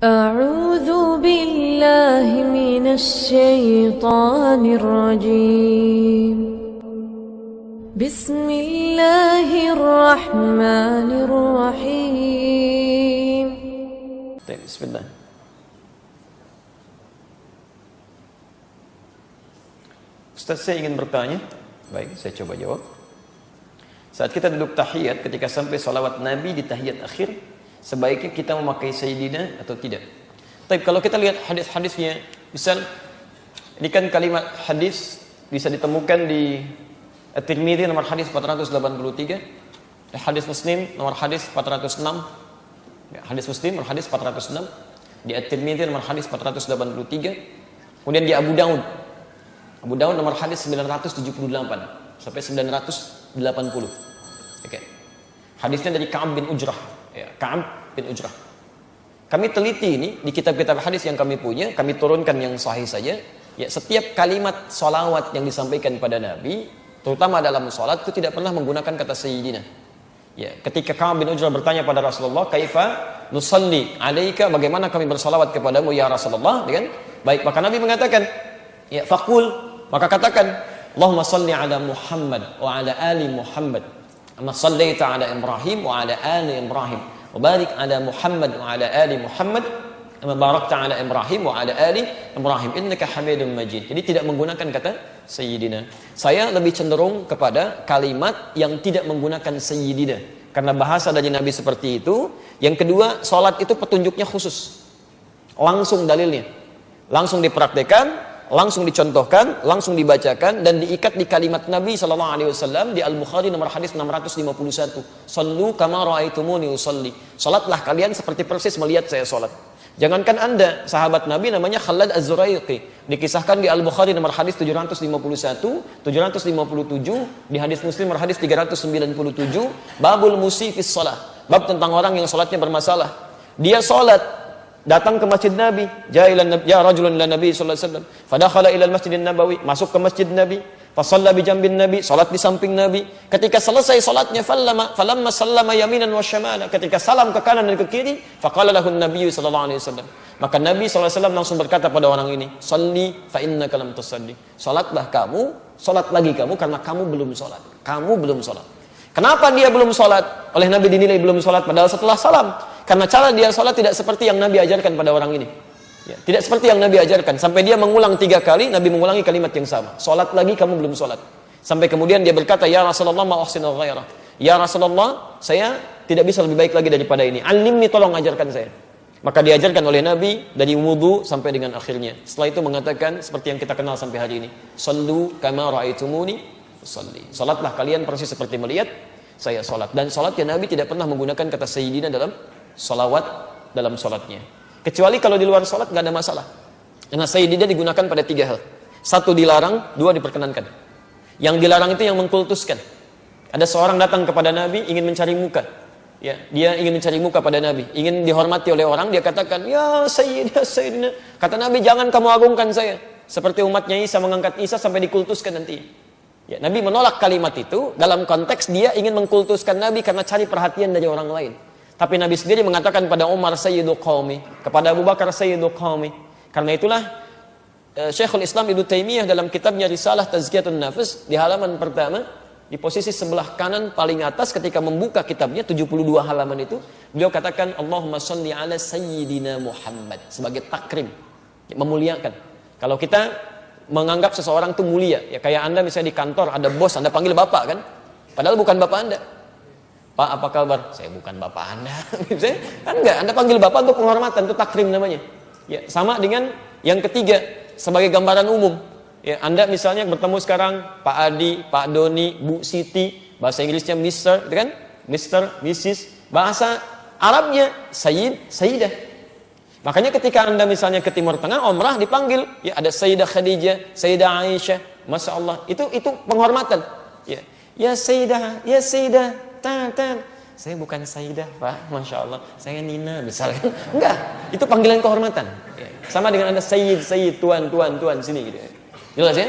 أعوذ بالله من الشيطان الرجيم بسم الله الرحمن الرحيم Bismillah. Ustaz, saya ingin bertanya. Baik, saya coba jawab. Saat kita duduk tahiyat, ketika sampai salawat Nabi di tahiyat akhir, sebaiknya kita memakai Sayyidina atau tidak? Tapi kalau kita lihat hadis-hadisnya, misal ini kan kalimat hadis bisa ditemukan di At-Tirmidzi nomor hadis 483, hadis Muslim nomor hadis 406, hadis Muslim nomor hadis 406, di At-Tirmidzi nomor hadis 483, kemudian di Abu Daud nomor hadis 978 sampai 980. Oke. Hadisnya dari Ka'ab bin Ujrah, ya, Ka'ab bin Ujrah. Kami teliti ini di kitab-kitab hadis yang kami punya, kami turunkan yang sahih saja. Ya, setiap kalimat salawat yang disampaikan pada Nabi, terutama dalam salat, itu tidak pernah menggunakan kata Sayyidina. Ya, ketika Ka'ab bin Ujrah bertanya pada Rasulullah, "Kaifa nusalli 'alaika?" Bagaimana kami bersalawat kepadamu ya Rasulullah? Kan? Baik, maka Nabi mengatakan, ya, faqul, maka katakan, "Allahumma salli 'ala Muhammad wa 'ala ali Muhammad. Amma sallaita 'ala Ibrahim wa 'ala ali Ibrahim. Wa barik 'ala Muhammad wa 'ala ali Muhammad. Amma barakta 'ala Ibrahim wa 'ala ali Ibrahim. Innaka Hamidum Majid." Jadi tidak menggunakan kata Sayyidina. Saya lebih cenderung kepada kalimat yang tidak menggunakan Sayyidina, karena bahasa dari Nabi seperti itu. Yang kedua, salat itu petunjuknya khusus. Langsung dalilnya. Langsung dipraktikkan, langsung dicontohkan, langsung dibacakan, dan diikat di kalimat Nabi SAW di Al-Bukhari nomor hadis 651. "Sallu kama ra'aitumuni usalli." Salatlah kalian seperti persis melihat saya salat. Jangankan Anda, sahabat Nabi namanya Khalad Az-Zuraiqi, dikisahkan di Al-Bukhari nomor hadis 751, 757, di hadis Muslim nomor hadis 397, babul musifis shalah, bab tentang orang yang salatnya bermasalah. Dia salat, datang ke masjid Nabi, ja rajulun ila Nabi sallallahu alaihi wasallam, fadakhala ila al-Masjidin Nabawi, masuk ke masjid Nabi, fa shalla bi jambin Nabi, salat di samping Nabi. Ketika selesai salatnya, falamma sallama yaminan wa shimala, ketika salam ke kanan dan ke kiri, faqala lahu an-nabiy sallallahu alaihi wasallam, maka Nabi sallallahu alaihi wasallam langsung berkata pada orang ini, "Shalli fa innaka lam tusalli." Salatlah kamu, salat lagi kamu, karena kamu belum salat. Kamu belum salat. Kenapa dia belum salat? Oleh Nabi dinilai belum salat padahal setelah salam. Karena cara dia salat tidak seperti yang Nabi ajarkan pada orang ini. Ya, tidak seperti yang Nabi ajarkan. Sampai dia mengulang 3 kali, Nabi mengulangi kalimat yang sama. Salat lagi, kamu belum salat. Sampai kemudian dia berkata, "Ya Rasulullah, ma uhsinu ghairah." Ya Rasulullah, saya tidak bisa lebih baik lagi daripada ini. Alimni, tolong ajarkan saya. Maka diajarkan oleh Nabi dari wudu sampai dengan akhirnya. Setelah itu mengatakan seperti yang kita kenal sampai hari ini. "Sallu kama ra'aitumuni usalli." Salatlah kalian persis seperti melihat saya salat. Dan salatnya Nabi tidak pernah menggunakan kata Sayyidina dalam salawat dalam salatnya. Kecuali kalau di luar salat nggak ada masalah. Karena Sayyidina digunakan pada 3 hal. 1 dilarang, 2 diperkenankan. Yang dilarang itu yang mengkultuskan. Ada seorang datang kepada Nabi ingin mencari muka. Ya, dia ingin mencari muka pada Nabi, ingin dihormati oleh orang, dia katakan, "Ya Sayyidina, Sayyidina." Kata Nabi, "Jangan kamu agungkan saya." Seperti umatnya Isa mengangkat Isa sampai dikultuskan nanti. Ya, Nabi menolak kalimat itu dalam konteks dia ingin mengkultuskan Nabi karena cari perhatian dari orang lain. Tapi Nabi sendiri mengatakan pada Umar, "Sayyidu qaumi," kepada Abu Bakar, "Sayyidu qaumi." Karena itulah Syekhul Islam Ibnu Taimiyah dalam kitabnya Risalah Tazkiyatun Nafs di halaman pertama, di posisi sebelah kanan paling atas ketika membuka kitabnya 72 halaman itu, beliau katakan, "Allahumma shalli ala Sayyidina Muhammad," sebagai takrim, memuliakan. Kalau kita menganggap seseorang itu mulia, ya kayak Anda misalnya di kantor ada bos, Anda panggil bapak kan? Padahal bukan bapak Anda. "Pak, apa kabar?" "Saya bukan bapak Anda." Kan enggak, Anda panggil bapak untuk penghormatan, itu takrim namanya. Ya, sama dengan yang ketiga, sebagai gambaran umum. Ya, Anda misalnya bertemu sekarang Pak Adi, Pak Doni, Bu Siti, bahasa Inggrisnya Mr, kan? Mr, Mrs, bahasa Arabnya Sayyid, Sayyidah. Makanya ketika Anda misalnya ke Timur Tengah, umrah dipanggil, ya ada Sayyidah Khadijah, Sayyidah Aisyah, Masya Allah, itu penghormatan. Ya, ya Sayyidah, ya Sayyidah. Saya bukan Sayyidah, Pak, Masya Allah, saya Nina misalnya. Enggak, itu panggilan kehormatan. Ya. Sama dengan Anda Sayyid, Tuan, sini gitu. Jelas ya?